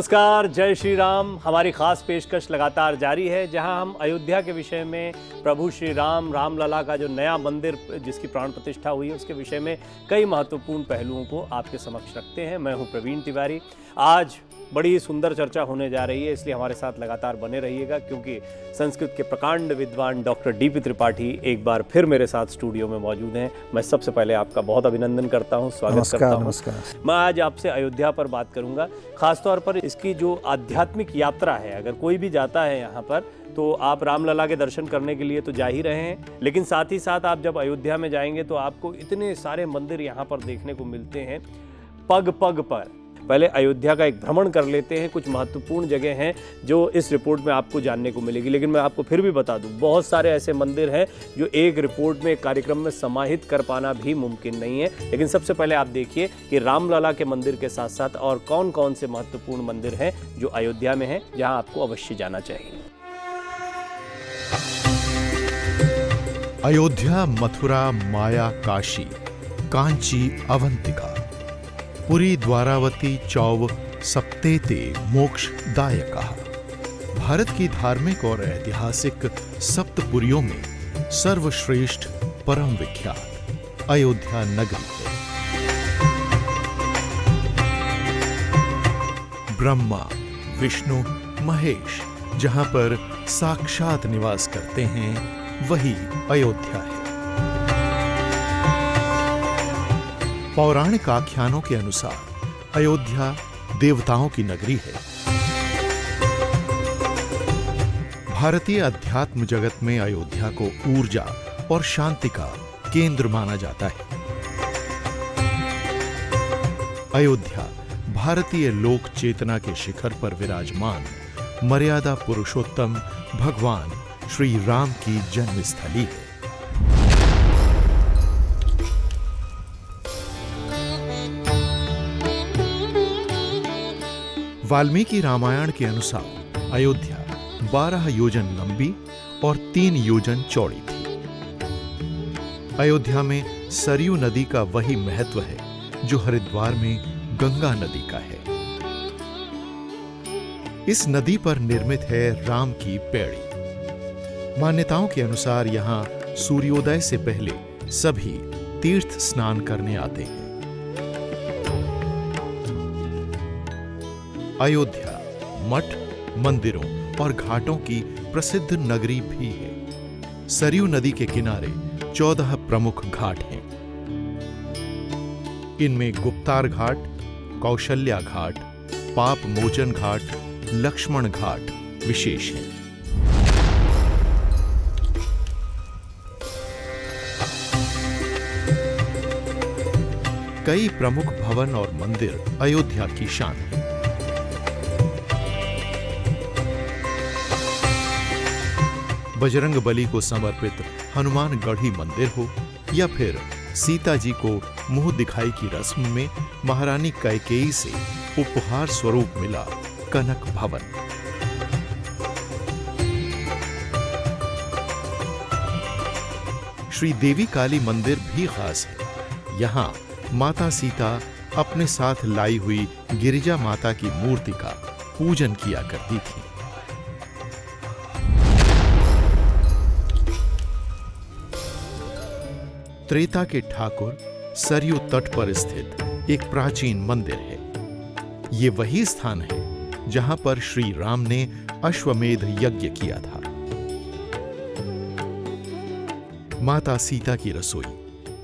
नमस्कार, जय श्री राम। हमारी खास पेशकश लगातार जारी है, जहां हम अयोध्या के विषय में, प्रभु श्री राम रामलला का जो नया मंदिर जिसकी प्राण प्रतिष्ठा हुई है उसके विषय में कई महत्वपूर्ण पहलुओं को आपके समक्ष रखते हैं। मैं हूं प्रवीण तिवारी। आज बड़ी सुंदर चर्चा होने जा रही है, इसलिए हमारे साथ लगातार बने रहिएगा, क्योंकि संस्कृत के प्रकांड विद्वान डॉक्टर डीपी त्रिपाठी एक बार फिर मेरे साथ स्टूडियो में मौजूद हैं। मैं सबसे पहले आपका बहुत अभिनंदन करता हूं, स्वागत करता हूं। नमस्कार। मैं आज आपसे अयोध्या पर बात करूंगा, खासतौर पर इसकी जो आध्यात्मिक यात्रा है। अगर कोई भी जाता है यहाँ पर तो आप रामलला के दर्शन करने के लिए तो जा ही रहे हैं, लेकिन साथ ही साथ आप जब अयोध्या में जाएंगे तो आपको इतने सारे मंदिर यहाँ पर देखने को मिलते हैं पग पग पर। पहले अयोध्या का एक भ्रमण कर लेते हैं। कुछ महत्वपूर्ण जगह हैं जो इस रिपोर्ट में आपको जानने को मिलेगी, लेकिन मैं आपको फिर भी बता दूं, बहुत सारे ऐसे मंदिर हैं जो एक रिपोर्ट में, एक कार्यक्रम में समाहित कर पाना भी मुमकिन नहीं है। लेकिन सबसे पहले आप देखिए कि रामलला के मंदिर के साथ साथ और कौन कौन से महत्वपूर्ण मंदिर हैं जो अयोध्या में हैं, जहां आपको अवश्य जाना चाहिए। अयोध्या, मथुरा, माया, काशी, कांची, अवंतिका, पुरी, द्वारावती, चौव, सप्तेते, मोक्षदायका। भारत की धार्मिक और ऐतिहासिक सप्तपुरियों में सर्वश्रेष्ठ, परम विख्यात अयोध्या नगरी है। ब्रह्मा, विष्णु, महेश जहां पर साक्षात निवास करते हैं, वही अयोध्या है। पौराणिक आख्यानों के अनुसार अयोध्या देवताओं की नगरी है। भारतीय अध्यात्म जगत में अयोध्या को ऊर्जा और शांति का केंद्र माना जाता है। अयोध्या भारतीय लोक चेतना के शिखर पर विराजमान मर्यादा पुरुषोत्तम भगवान श्री राम की जन्मस्थली है। वाल्मीकि रामायण के अनुसार अयोध्या 12 योजन लंबी और 3 योजन चौड़ी थी। अयोध्या में सरयू नदी का वही महत्व है जो हरिद्वार में गंगा नदी का है। इस नदी पर निर्मित है राम की पैड़ी। मान्यताओं के अनुसार यहां सूर्योदय से पहले सभी तीर्थ स्नान करने आते हैं। अयोध्या मठ, मंदिरों और घाटों की प्रसिद्ध नगरी भी है। सरयू नदी के किनारे 14 प्रमुख घाट हैं। इनमें गुप्तार घाट, कौशल्या घाट, पाप मोचन घाट, लक्ष्मण घाट विशेष हैं। कई प्रमुख भवन और मंदिर अयोध्या की शान है। बजरंगबली को समर्पित हनुमानगढ़ी मंदिर हो या फिर सीता जी को मुंह दिखाई की रस्म में महारानी कैकेयी से उपहार स्वरूप मिला कनक भवन। श्री देवी काली मंदिर भी खास है। यहां माता सीता अपने साथ लाई हुई गिरिजा माता की मूर्ति का पूजन किया करती थी। त्रेता के ठाकुर सरयू तट पर स्थित एक प्राचीन मंदिर है। ये वही स्थान है जहां पर श्री राम ने अश्वमेध यज्ञ किया था। माता सीता की रसोई,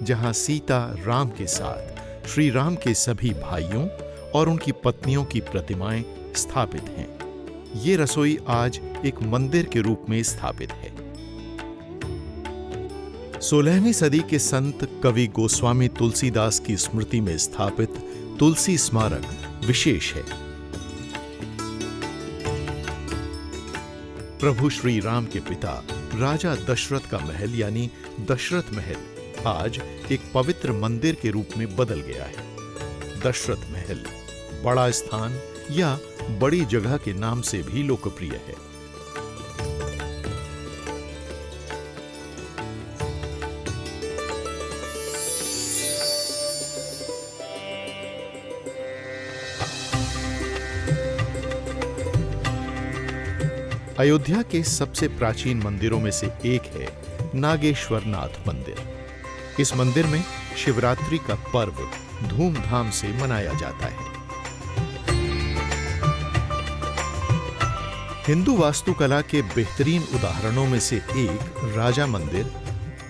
जहां सीता राम के साथ श्री राम के सभी भाइयों और उनकी पत्नियों की प्रतिमाएं स्थापित हैं। ये रसोई आज एक मंदिर के रूप में स्थापित है। 16वीं सदी के संत कवि गोस्वामी तुलसीदास की स्मृति में स्थापित तुलसी स्मारक विशेष है। प्रभु श्री राम के पिता राजा दशरथ का महल यानी दशरथ महल आज एक पवित्र मंदिर के रूप में बदल गया है। दशरथ महल बड़ा स्थान या बड़ी जगह के नाम से भी लोकप्रिय है। अयोध्या के सबसे प्राचीन मंदिरों में से एक है नागेश्वर नाथ मंदिर। इस मंदिर में शिवरात्रि का पर्व धूमधाम से मनाया जाता है। हिंदू वास्तुकला के बेहतरीन उदाहरणों में से एक राजा मंदिर,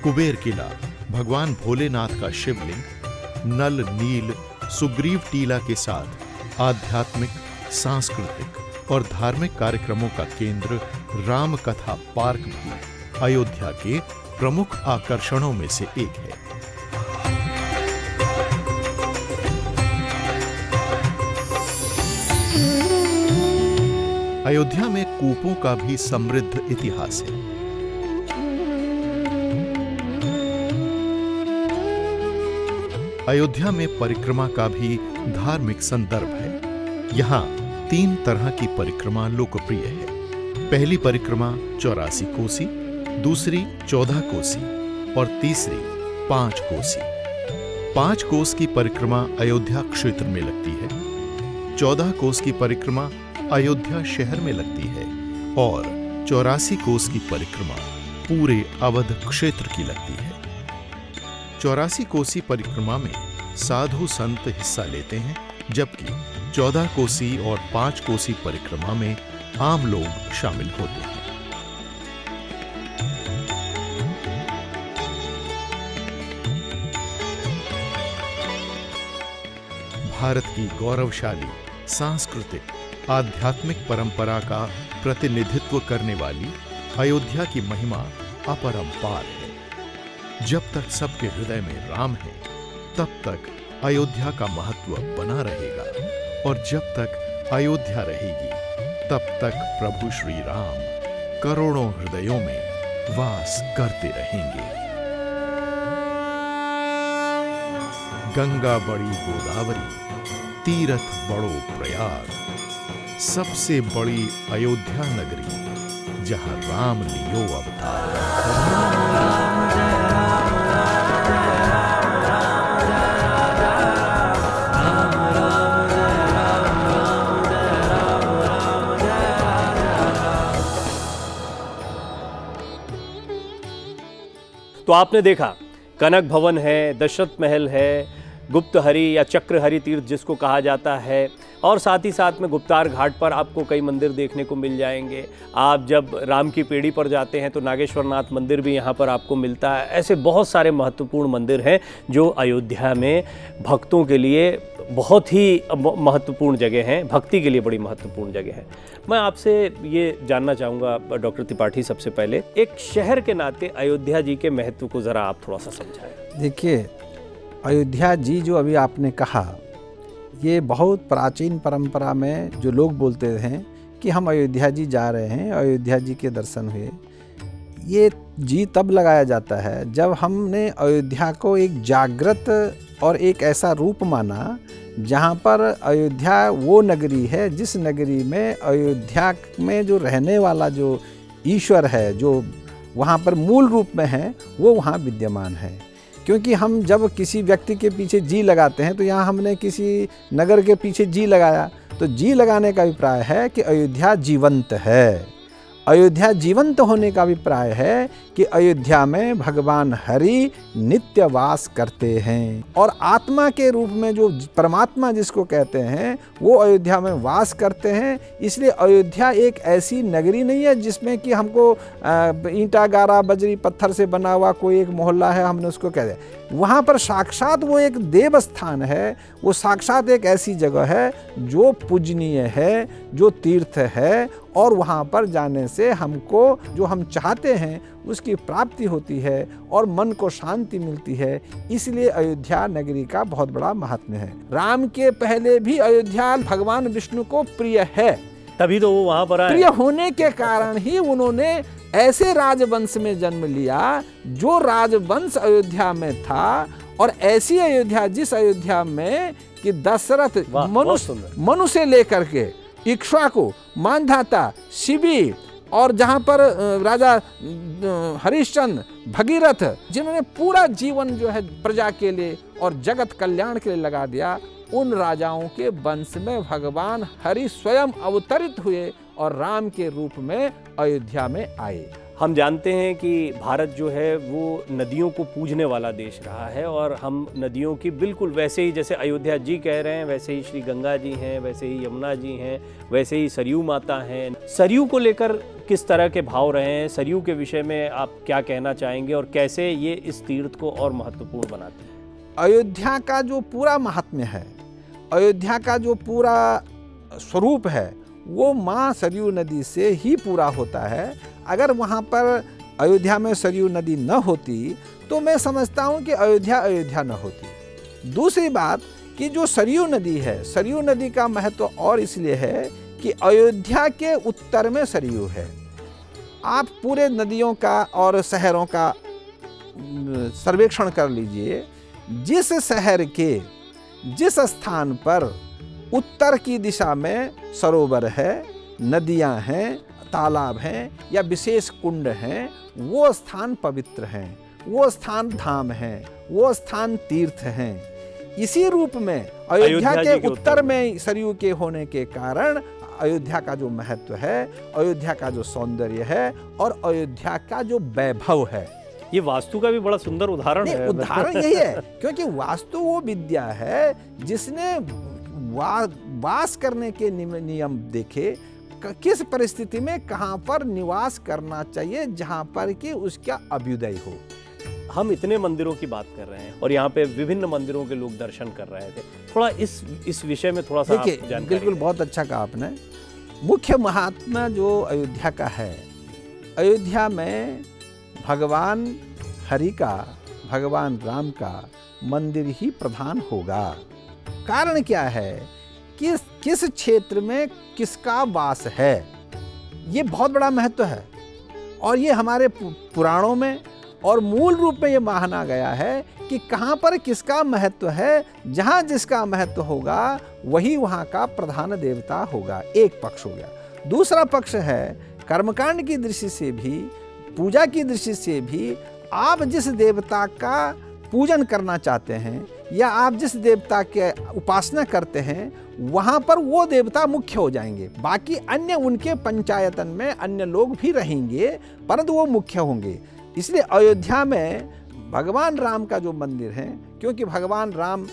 कुबेर किला, भगवान भोलेनाथ का शिवलिंग, नल नील सुग्रीव टीला के साथ आध्यात्मिक, सांस्कृतिक और धार्मिक कार्यक्रमों का केंद्र राम कथा पार्क भी अयोध्या के प्रमुख आकर्षणों में से एक है। अयोध्या में कूपों का भी समृद्ध इतिहास है। अयोध्या में परिक्रमा का भी धार्मिक संदर्भ है। यहाँ 3 तरह की परिक्रमा लोकप्रिय है। पहली परिक्रमा 84 कोसी, दूसरी 14 कोसी और तीसरी 5 कोसी। 5 कोस की परिक्रमा अयोध्या क्षेत्र में लगती है, 14 कोस की परिक्रमा अयोध्या शहर में लगती है और 84 कोस की परिक्रमा पूरे अवध क्षेत्र की लगती है। 84 कोसी परिक्रमा में साधु संत हिस्सा लेते हैं, जबकि 14 कोसी और 5 कोसी परिक्रमा में आम लोग शामिल होते हैं। भारत की गौरवशाली सांस्कृतिक आध्यात्मिक परंपरा का प्रतिनिधित्व करने वाली अयोध्या की महिमा अपरंपार है। जब तक सबके हृदय में राम है, तब तक अयोध्या का महत्व बना रहेगा और जब तक अयोध्या रहेगी, तब तक प्रभु श्री राम करोड़ों हृदयों में वास करते रहेंगे। गंगा बड़ी गोदावरी, तीरथ बड़ो प्रयाग, सबसे बड़ी अयोध्या नगरी, जहां राम लियो अवतार। तो आपने देखा कनक भवन है, दशरथ महल है, गुप्तहरि या चक्रहरि तीर्थ जिसको कहा जाता है, और साथ ही साथ में गुप्तार घाट पर आपको कई मंदिर देखने को मिल जाएंगे। आप जब राम की पेड़ी पर जाते हैं तो नागेश्वर नाथ मंदिर भी यहाँ पर आपको मिलता है। ऐसे बहुत सारे महत्वपूर्ण मंदिर हैं जो अयोध्या में भक्तों के लिए बहुत ही महत्वपूर्ण जगह हैं, भक्ति के लिए बड़ी महत्वपूर्ण जगह है। मैं आपसे ये जानना चाहूँगा डॉक्टर त्रिपाठी, सबसे पहले एक शहर के नाते अयोध्या जी के महत्व को ज़रा आप थोड़ा सा समझाएं। देखिए, अयोध्या जी जो अभी आपने कहा, ये बहुत प्राचीन परंपरा में जो लोग बोलते हैं कि हम अयोध्या जी जा रहे हैं, अयोध्या जी के दर्शन हुए, ये जी तब लगाया जाता है जब हमने अयोध्या को एक जागृत और एक ऐसा रूप माना जहाँ पर अयोध्या वो नगरी है जिस नगरी में अयोध्या में जो रहने वाला जो ईश्वर है, जो वहाँ पर मूल रूप में है, वो वहाँ विद्यमान है। क्योंकि हम जब किसी व्यक्ति के पीछे जी लगाते हैं तो यहाँ हमने किसी नगर के पीछे जी लगाया, तो जी लगाने का अभिप्राय है कि अयोध्या जीवंत है। अयोध्या जीवंत होने का अभिप्राय है कि अयोध्या में भगवान हरि नित्य वास करते हैं और आत्मा के रूप में जो परमात्मा जिसको कहते हैं वो अयोध्या में वास करते हैं। इसलिए अयोध्या एक ऐसी नगरी नहीं है जिसमें कि हमको ईंटा गारा बजरी पत्थर से बना हुआ कोई एक मोहल्ला है हमने उसको कह दिया। वहाँ पर साक्षात वो एक देव स्थान है, वो साक्षात एक ऐसी जगह है जो पूजनीय है, जो तीर्थ है, और वहाँ पर जाने से हमको जो हम चाहते हैं उसकी प्राप्ति होती है और मन को शांति मिलती है। इसलिए अयोध्या नगरी का बहुत बड़ा महत्व है। राम के पहले भी अयोध्या भगवान विष्णु को प्रिय है, तभी तो वो वहाँ पर आए। प्रिय होने के कारण ही उन्होंने ऐसे राजवंश में जन्म लिया जो राजवंश अयोध्या में था, और ऐसी अयोध्या जिस अयोध्या में कि दशरथ मनु से लेकर के इक्ष्वाकु, मांधाता, शिबी और जहाँ पर राजा हरिश्चंद्र, भगीरथ, जिन्होंने पूरा जीवन जो है प्रजा के लिए और जगत कल्याण के लिए लगा दिया, उन राजाओं के वंश में भगवान हरि स्वयं अवतरित हुए और राम के रूप में अयोध्या में आए। हम जानते हैं कि भारत जो है वो नदियों को पूजने वाला देश रहा है और हम नदियों की बिल्कुल वैसे ही जैसे अयोध्या जी कह रहे हैं वैसे ही श्री गंगा जी हैं, वैसे ही यमुना जी हैं, वैसे ही सरयू माता हैं। सरयू को लेकर किस तरह के भाव रहे हैं, सरयू के विषय में आप क्या कहना चाहेंगे और कैसे ये इस तीर्थ को और महत्वपूर्ण बनाते हैं? अयोध्या का जो पूरा महात्म्य है, अयोध्या का जो पूरा स्वरूप है, वो माँ सरयू नदी से ही पूरा होता है। अगर वहाँ पर अयोध्या में सरयू नदी न होती तो मैं समझता हूँ कि अयोध्या न होती। दूसरी बात कि जो सरयू नदी है, सरयू नदी का महत्व और इसलिए है कि अयोध्या के उत्तर में सरयू है। आप पूरे नदियों का और शहरों का सर्वेक्षण कर लीजिए, जिस शहर के जिस स्थान पर उत्तर की दिशा में सरोवर है, नदियां हैं, तालाब हैं या विशेष कुंड हैं, वो स्थान पवित्र हैं, वो स्थान धाम हैं, वो स्थान तीर्थ हैं। इसी रूप में अयोध्या के उत्तर में सरयू के होने के कारण अयोध्या का जो महत्व है, अयोध्या का जो सौंदर्य है और अयोध्या का जो वैभव है, ये वास्तु का भी बड़ा सुंदर उदाहरण है। उदाहरण यही है, क्योंकि वास्तु वो विद्या है जिसने वास करने के नियम देखे, किस परिस्थिति में कहाँ पर निवास करना चाहिए जहाँ पर कि उसका अभ्युदय हो। हम इतने मंदिरों की बात कर रहे हैं और यहाँ पे विभिन्न मंदिरों के लोग दर्शन कर रहे थे, थोड़ा इस विषय में थोड़ा सा आप जानकारी। बिल्कुल, बहुत अच्छा कहा आपने। मुख्य महात्मा जो अयोध्या का है, अयोध्या में भगवान हरि का, भगवान राम का मंदिर ही प्रधान होगा। कारण क्या है कि किस क्षेत्र में किसका वास है, ये बहुत बड़ा महत्व है और ये हमारे पुराणों में और मूल रूप में ये माना गया है कि कहाँ पर किसका महत्व है, जहाँ जिसका महत्व होगा वही वहाँ का प्रधान देवता होगा। एक पक्ष हो गया। दूसरा पक्ष है कर्मकांड की दृष्टि से भी, पूजा की दृष्टि से भी, आप जिस देवता का पूजन करना चाहते हैं या आप जिस देवता के उपासना करते हैं वहाँ पर वो देवता मुख्य हो जाएंगे। बाकी अन्य उनके पंचायतन में अन्य लोग भी रहेंगे परंतु वो मुख्य होंगे। इसलिए अयोध्या में भगवान राम का जो मंदिर है, क्योंकि भगवान राम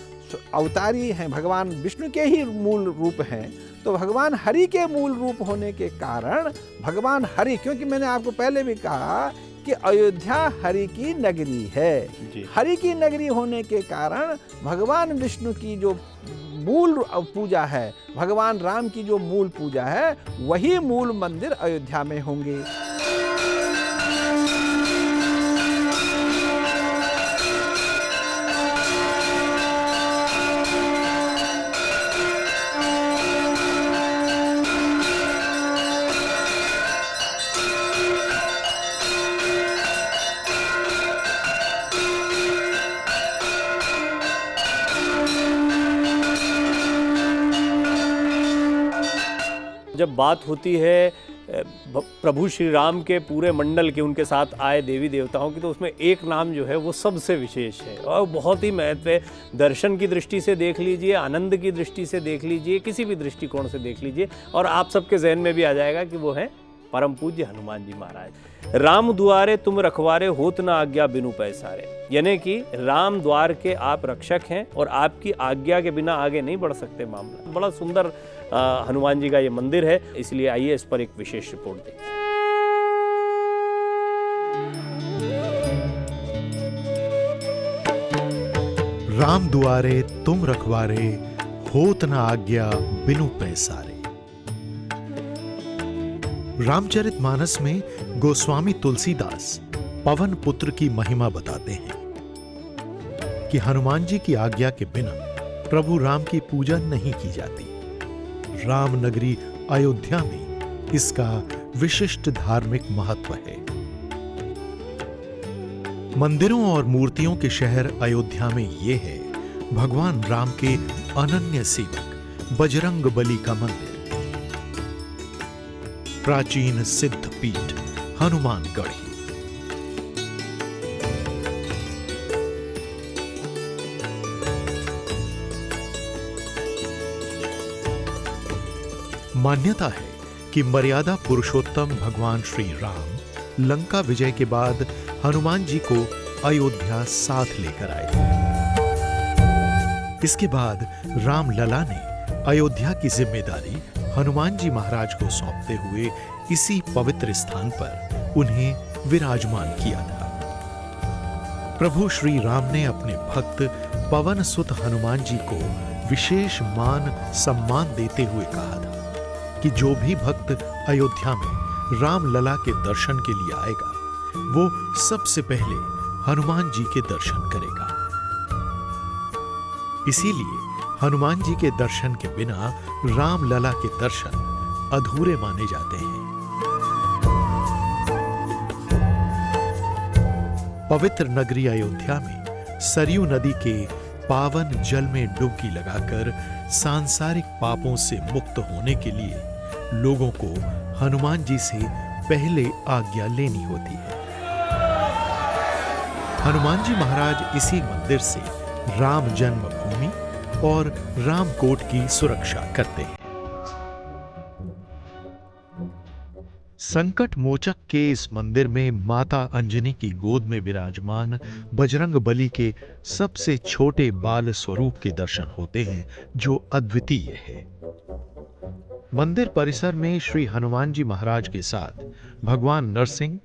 अवतारी हैं, भगवान विष्णु के ही मूल रूप हैं, तो भगवान हरि के मूल रूप होने के कारण भगवान हरि, क्योंकि मैंने आपको पहले भी कहा कि अयोध्या हरि की नगरी है, हरि की नगरी होने के कारण भगवान विष्णु की जो मूल पूजा है, भगवान राम की जो मूल पूजा है, वही मूल मंदिर अयोध्या में होंगे। जब बात होती है प्रभु श्री राम के पूरे मंडल के, उनके साथ आए देवी देवताओं की, तो उसमें एक नाम जो है वो सबसे विशेष है और बहुत ही महत्व है। दर्शन की दृष्टि से देख लीजिए, आनंद की दृष्टि से देख लीजिए, किसी भी दृष्टिकोण से देख लीजिए और आप सबके जहन में भी आ जाएगा कि वो है परम पूज्य हनुमान जी महाराज। राम दुआरे तुम रखवारे, होत न आज्ञा बिनु पैसारे। यानी कि राम द्वार के आप रक्षक हैं और आपकी आज्ञा के बिना आगे नहीं बढ़ सकते मामला। बड़ा सुंदर हनुमान जी का ये मंदिर है, इसलिए आइए इस पर एक विशेष रिपोर्ट दें। राम दुआरे तुम रखवारे, होत न आज्ञा बिनु पैसारे। रामचरितमानस में गोस्वामी तुलसीदास पवन पुत्र की महिमा बताते हैं कि हनुमान जी की आज्ञा के बिना प्रभु राम की पूजा नहीं की जाती। राम नगरी अयोध्या में इसका विशिष्ट धार्मिक महत्व है। मंदिरों और मूर्तियों के शहर अयोध्या में ये है भगवान राम के अनन्य सेवक बजरंग बली का मंदिर, प्राचीन सिद्ध पीठ हनुमानगढ़ी। मान्यता है कि मर्यादा पुरुषोत्तम भगवान श्री राम लंका विजय के बाद हनुमान जी को अयोध्या साथ लेकर आए थे। इसके बाद राम लला ने अयोध्या की जिम्मेदारी हनुमान जी महाराज को सौंपते हुए इसी पवित्र स्थान पर उन्हें विराजमान किया था। प्रभु श्री राम ने अपने भक्त पवन सुत हनुमान जी को विशेष मान सम्मान देते हुए कहा था कि जो भी भक्त अयोध्या में राम लला के दर्शन के लिए आएगा वो सबसे पहले हनुमान जी के दर्शन करेगा। इसीलिए हनुमान जी के दर्शन के बिना राम लला के दर्शन अधूरे माने जाते हैं। पवित्र नगरी अयोध्या में सरयू नदी के पावन जल में डुबकी लगाकर सांसारिक पापों से मुक्त होने के लिए लोगों को हनुमान जी से पहले आज्ञा लेनी होती है। हनुमान जी महाराज इसी मंदिर से राम जन्मभूमि और रामकोट की सुरक्षा करते हैं। संकट मोचक के इस मंदिर में माता अंजनी की गोद में विराजमान बजरंग बली के सबसे छोटे बाल स्वरूप के दर्शन होते हैं, जो अद्वितीय है। मंदिर परिसर में श्री हनुमान जी महाराज के साथ भगवान नरसिंह,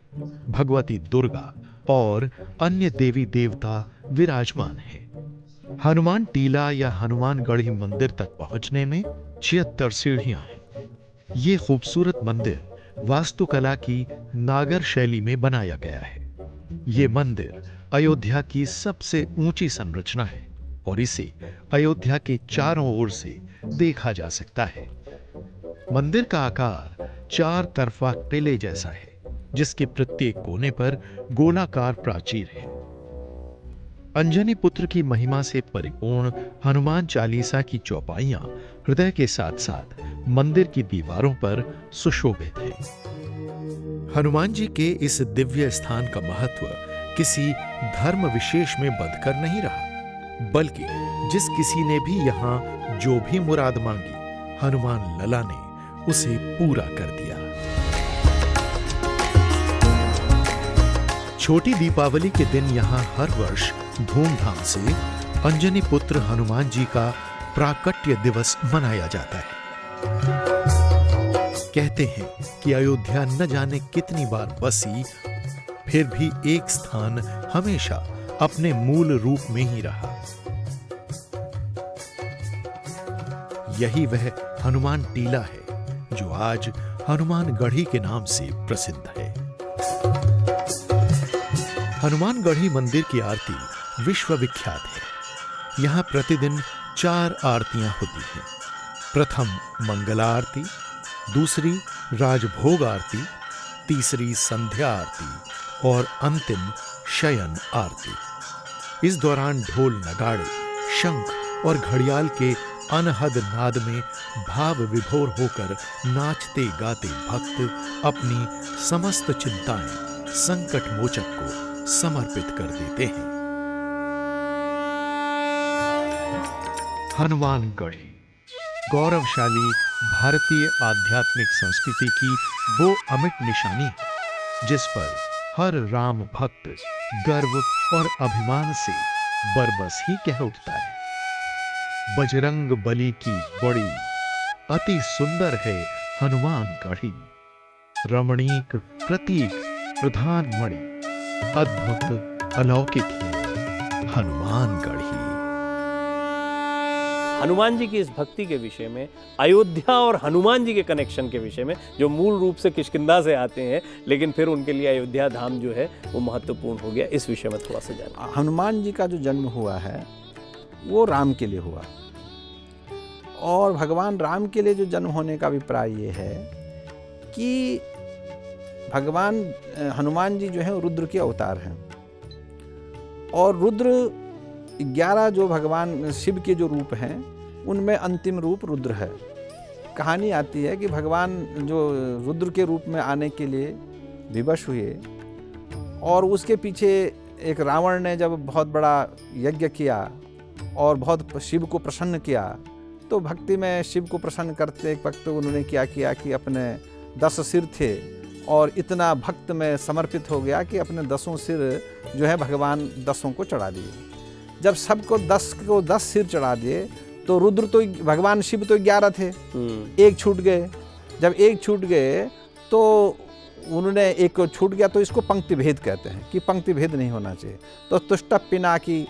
भगवती दुर्गा और अन्य देवी देवता विराजमान हैं। हनुमान टीला या हनुमानगढ़ी मंदिर तक पहुंचने में 76 सीढ़ियां हैं। ये खूबसूरत मंदिर वास्तुकला की नागर शैली में बनाया गया है। ये मंदिर अयोध्या की सबसे ऊंची संरचना है और इसे अयोध्या के चारों ओर से देखा जा सकता है। मंदिर का आकार 4 तरफा टिले जैसा है, जिसके प्रत्येक कोने पर गोलाकार प्राचीर है। अंजनी पुत्र की महिमा से परिपूर्ण हनुमान चालीसा की चौपाइयां हृदय के साथ साथ मंदिर की दीवारों पर सुशोभित है। हनुमान जी के इस दिव्य स्थान का महत्व किसी धर्म विशेष में बंधकर नहीं रहा, बल्कि जिस किसी ने भी यहां जो भी मुराद मांगी, हनुमान लला ने उसे पूरा कर दिया। छोटी दीपावली के दिन यहां हर वर्ष धूमधाम से अंजनी पुत्र हनुमान जी का प्राकट्य दिवस मनाया जाता है। कहते हैं कि अयोध्या न जाने कितनी बार बसी, फिर भी एक स्थान हमेशा अपने मूल रूप में ही रहा। यही वह हनुमान टीला है जो आज हनुमानगढ़ी के नाम से प्रसिद्ध है। हनुमानगढ़ी मंदिर की आरती विश्व विख्यात है। यहां प्रतिदिन 4 आरतियां होती हैं। प्रथम मंगला आरती, दूसरी राजभोग आरती, तीसरी संध्या आरती और अंतिम शयन आरती। इस दौरान ढोल, नगाड़े, शंख और घड़ियाल के अनहद नाद में भाव विभोर होकर नाचते गाते भक्त अपनी समस्त चिंताएं संकट मोचक को समर्पित कर देते हैं। हनुमानगढ़ी गौरवशाली भारतीय आध्यात्मिक संस्कृति की वो अमिट निशानी है जिस पर हर राम भक्त गर्व और अभिमान से बरबस ही कह उठता है। बजरंग बली की बड़ी अति सुंदर है हनुमानगढ़ी, रमणीक प्रतीक प्रधान मणि, अद्भुत अलौकिक है हनुमानगढ़ी। हनुमान जी की इस भक्ति के विषय में, अयोध्या और हनुमान जी के कनेक्शन के विषय में, जो मूल रूप से किष्किंधा से आते हैं लेकिन फिर उनके लिए अयोध्या धाम जो है वो महत्वपूर्ण हो गया, इस विषय में थोड़ा सा जानिए। हनुमान जी का जो जन्म हुआ है वो राम के लिए हुआ, और भगवान राम के लिए जो जन्म होने का अभिप्राय ये है कि भगवान हनुमान जी जो है रुद्र के अवतार हैं, और रुद्र 11 जो भगवान शिव के जो रूप हैं उनमें अंतिम रूप रुद्र है। कहानी आती है कि भगवान जो रुद्र के रूप में आने के लिए विवश हुए, और उसके पीछे एक रावण ने जब बहुत बड़ा यज्ञ किया और बहुत शिव को प्रसन्न किया, तो भक्ति में शिव को प्रसन्न करते एक वक्त उन्होंने क्या किया कि अपने 10 सिर थे और इतना भक्त में समर्पित हो गया कि अपने 10 सिर जो है भगवान 10 को चढ़ा दिए। जब सबको 10 सिर चढ़ा दिए तो रुद्र तो भगवान शिव तो 11 थे, एक छूट गए। जब एक छूट गए तो उन्होंने एक को छूट गया, तो इसको पंक्ति भेद कहते हैं कि पंक्ति भेद नहीं होना चाहिए। तो तुष्ट पिना की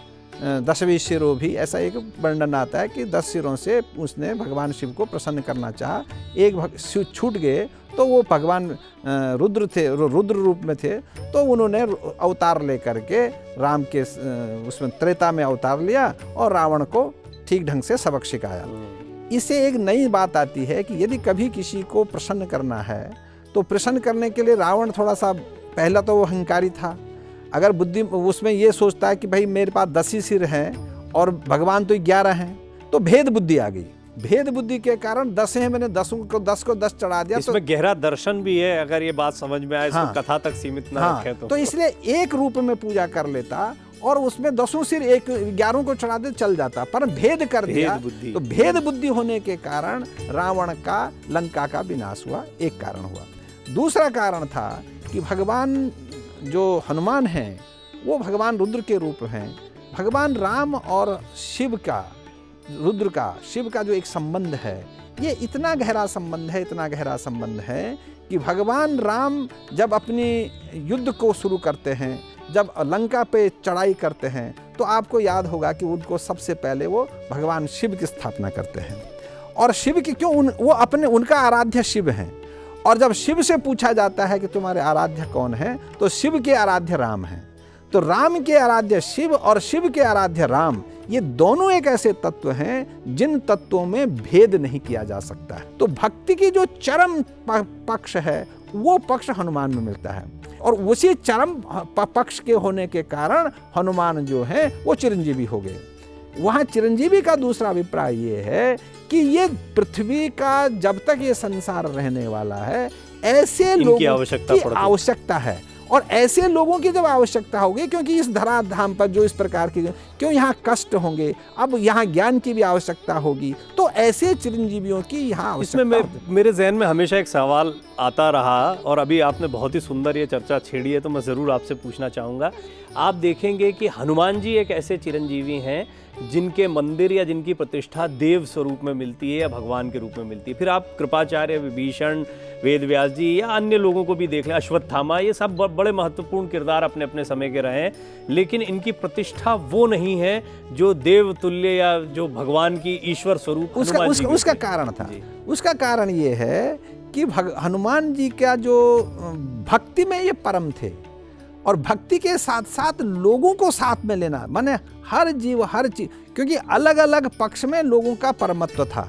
10वीं सिरों भी ऐसा एक वर्णन आता है कि 10 सिरों से उसने भगवान शिव को प्रसन्न करना चाहा, एक छूट गए तो वो भगवान रुद्र थे, रुद्र रूप में थे, तो उन्होंने अवतार लेकर के राम के उसमें त्रेता में अवतार लिया और रावण को ठीक ढंग से सबक सिखाया। इससे एक नई बात आती है कि यदि कभी किसी को प्रसन्न करना है तो प्रसन्न करने के लिए रावण थोड़ा सा, पहला तो वो अहंकारी था, अगर बुद्धि उसमें ये सोचता है कि भाई मेरे पास 10 ही सिर हैं और भगवान तो 11 हैं, तो भेद बुद्धि आ गई। भेद बुद्धि के कारण 10 हैं, मैंने 10 को 10 चढ़ा दिया। इसमें गहरा दर्शन भी है, अगर ये बात समझ में आए, इसको कथा तक सीमित ना रखें तो इसलिए एक रूप में पूजा कर लेता और उसमें 10 सिर 11 को चढ़ा दे चल जाता, पर भेद कर दिया। तो भेद बुद्धि होने के कारण रावण का लंका का विनाश हुआ, एक कारण हुआ। दूसरा कारण था कि भगवान जो हनुमान हैं वो भगवान रुद्र के रूप हैं। भगवान राम और शिव का, रुद्र का, शिव का जो एक संबंध है, ये इतना गहरा संबंध है, इतना गहरा संबंध है कि भगवान राम जब अपनी युद्ध को शुरू करते हैं, जब लंका पे चढ़ाई करते हैं, तो आपको याद होगा कि उनको सबसे पहले वो भगवान शिव की स्थापना करते हैं। और शिव की क्यों, वो अपने उनका आराध्य शिव हैं। और जब शिव से पूछा जाता है कि तुम्हारे आराध्य कौन है, तो शिव के आराध्य राम हैं। तो राम के आराध्य शिव और शिव के आराध्य राम, ये दोनों एक ऐसे तत्व हैं जिन तत्वों में भेद नहीं किया जा सकता है। तो भक्ति की जो चरम पक्ष है वो पक्ष हनुमान में मिलता है, और उसी चरम पक्ष के होने के कारण हनुमान जो है वो चिरंजीवी हो गए। वहाँ चिरंजीवी का दूसरा अभिप्राय ये है कि ये पृथ्वी का जब तक ये संसार रहने वाला है, ऐसे लोगों की आवश्यकता है। और ऐसे लोगों की जब आवश्यकता होगी, क्योंकि इस धराधाम पर जो इस प्रकार की, क्यों यहाँ कष्ट होंगे, अब यहाँ ज्ञान की भी आवश्यकता होगी, तो ऐसे चिरंजीवियों की यहाँ आवश्यकता। इसमें मेरे जहन में हमेशा एक सवाल आता रहा, और अभी आपने बहुत ही सुंदर ये चर्चा छेड़ी है, तो मैं ज़रूर आपसे पूछना चाहूँगा। आप देखेंगे कि हनुमान जी एक ऐसे चिरंजीवी हैं जिनके मंदिर या जिनकी प्रतिष्ठा देव स्वरूप में मिलती है या भगवान के रूप में मिलती है। फिर आप कृपाचार्य, विभीषण, वेद व्यास जी या अन्य लोगों को भी देख लें, अश्वत्थामा, ये सब बड़े महत्वपूर्ण किरदार अपने अपने समय के रहे हैं, लेकिन इनकी प्रतिष्ठा वो नहीं है जो देव तुल्य या जो भगवान की ईश्वर स्वरूप। उसका कारण था, उसका कारण ये है कि हनुमान जी का जो भक्ति में ये परम थे, और भक्ति के साथ साथ लोगों को साथ में लेना, माने हर जीव हर चीज, क्योंकि अलग अलग पक्ष में लोगों का परमत्व था।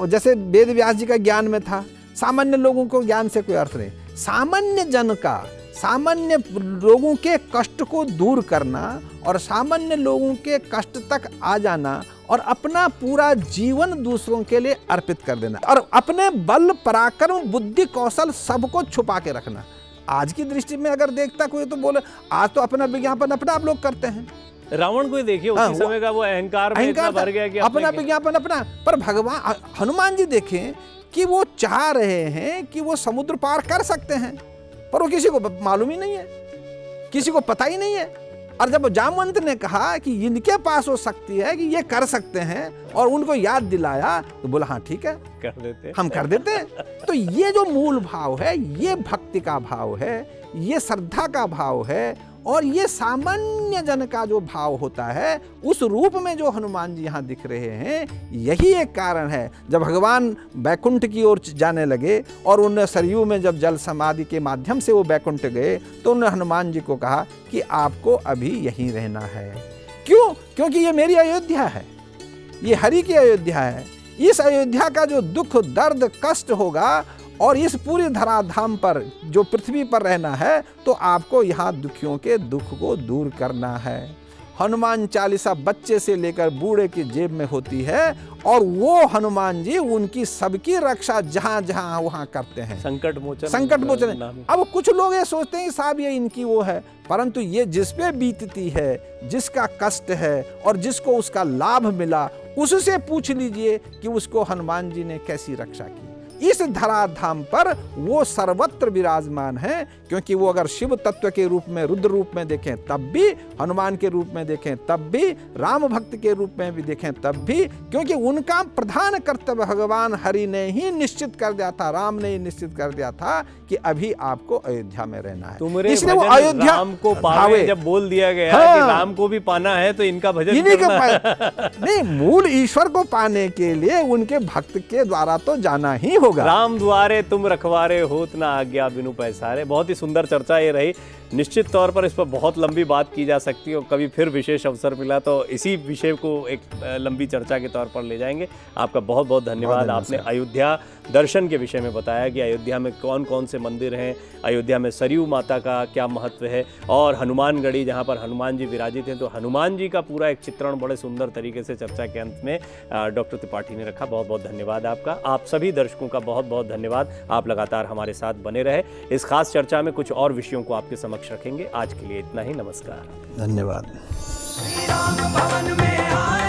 जैसे वेद व्यास जी का ज्ञान में था, सामान्य लोगों को ज्ञान से कोई अर्थ नहीं। सामान्य जन का, सामान्य लोगों के कष्ट को दूर करना और सामान्य लोगों के कष्ट तक आ जाना और अपना पूरा जीवन दूसरों के लिए अर्पित कर देना, और अपने बल पराक्रम बुद्धि कौशल सबको छुपा के रखना। आज की दृष्टि में अगर देखता कोई तो बोले आज तो अपना विज्ञापन अपना आप लोग करते हैं। रावण को देखिए, उसी समय का वो अहंकार में इतना भर गया कि अपना विज्ञापन अपना। पर भगवान हनुमान जी देखें कि वो चाह रहे हैं कि वो समुद्र पार कर सकते हैं, पर वो किसी को मालूम ही नहीं है, किसी को पता ही नहीं है। और जब जामवंत ने कहा कि इनके पास वो शक्ति है कि ये कर सकते हैं, और उनको याद दिलाया, तो बोला हाँ ठीक है, कर देते, हम कर देते हैं। तो ये जो मूल भाव है, ये भक्ति का भाव है, ये श्रद्धा का भाव है, और ये सामान्य जन का जो भाव होता है, उस रूप में जो हनुमान जी यहाँ दिख रहे हैं, यही एक कारण है। जब भगवान बैकुंठ की ओर जाने लगे और उन्हें सरयू में जब जल समाधि के माध्यम से वो बैकुंठ गए, तो उन्होंने हनुमान जी को कहा कि आपको अभी यहीं रहना है। क्यों? क्योंकि ये मेरी अयोध्या है, ये हरि की अयोध्या है। इस अयोध्या का जो दुख दर्द कष्ट होगा, और इस पूरी धराधाम पर जो पृथ्वी पर रहना है, तो आपको यहाँ दुखियों के दुख को दूर करना है। हनुमान चालीसा बच्चे से लेकर बूढ़े की जेब में होती है, और वो हनुमान जी उनकी सबकी रक्षा जहाँ जहाँ वहाँ करते हैं। संकट मोचन। अब कुछ लोग ये सोचते हैं साहब ये इनकी वो है, परंतु ये जिस पे बीतती है, जिसका कष्ट है और जिसको उसका लाभ मिला, उससे पूछ लीजिए कि उसको हनुमान जी ने कैसी रक्षा की। इस धराधाम पर वो सर्वत्र विराजमान है, क्योंकि वो अगर शिव तत्व के रूप में, रुद्र रूप में देखें तब भी, हनुमान के रूप में देखें तब भी, राम भक्त के रूप में भी देखें तब भी, क्योंकि उनका प्रधान कर्तव्य भगवान हरि ने ही निश्चित कर दिया था, राम ने ही निश्चित कर दिया था कि अभी आपको अयोध्या में रहना है। इसलिए वो अयोध्या राम को पावे जब बोल दिया गया हाँ, कि राम को भी पाना है तो इनका भजन करना है। नहीं, मूल ईश्वर को पाने के लिए उनके भक्त के द्वारा तो जाना ही होगा। राम द्वारे तुम रखवारे, होत ना आज्ञा बिनु पैसारे। बहुत ही सुंदर चर्चा ये रही। निश्चित तौर पर इस पर बहुत लंबी बात की जा सकती है और कभी फिर विशेष अवसर मिला तो इसी विषय को एक लंबी चर्चा के तौर पर ले जाएंगे। आपका बहुत बहुत धन्यवाद। आपने अयोध्या दर्शन के विषय में बताया कि अयोध्या में कौन कौन से मंदिर हैं, अयोध्या में सरयू माता का क्या महत्व है, और हनुमानगढ़ी जहाँ पर हनुमान जी विराजित हैं, तो हनुमान जी का पूरा एक चित्रण बड़े सुंदर तरीके से चर्चा के अंत में डॉक्टर त्रिपाठी ने रखा। बहुत बहुत धन्यवाद आपका। आप सभी दर्शकों का बहुत बहुत धन्यवाद। आप लगातार हमारे साथ बने रहे। इस खास चर्चा में कुछ और विषयों को आपके समक्ष रखेंगे। आज के लिए इतना ही। नमस्कार, धन्यवाद। श्री राम भवन में आए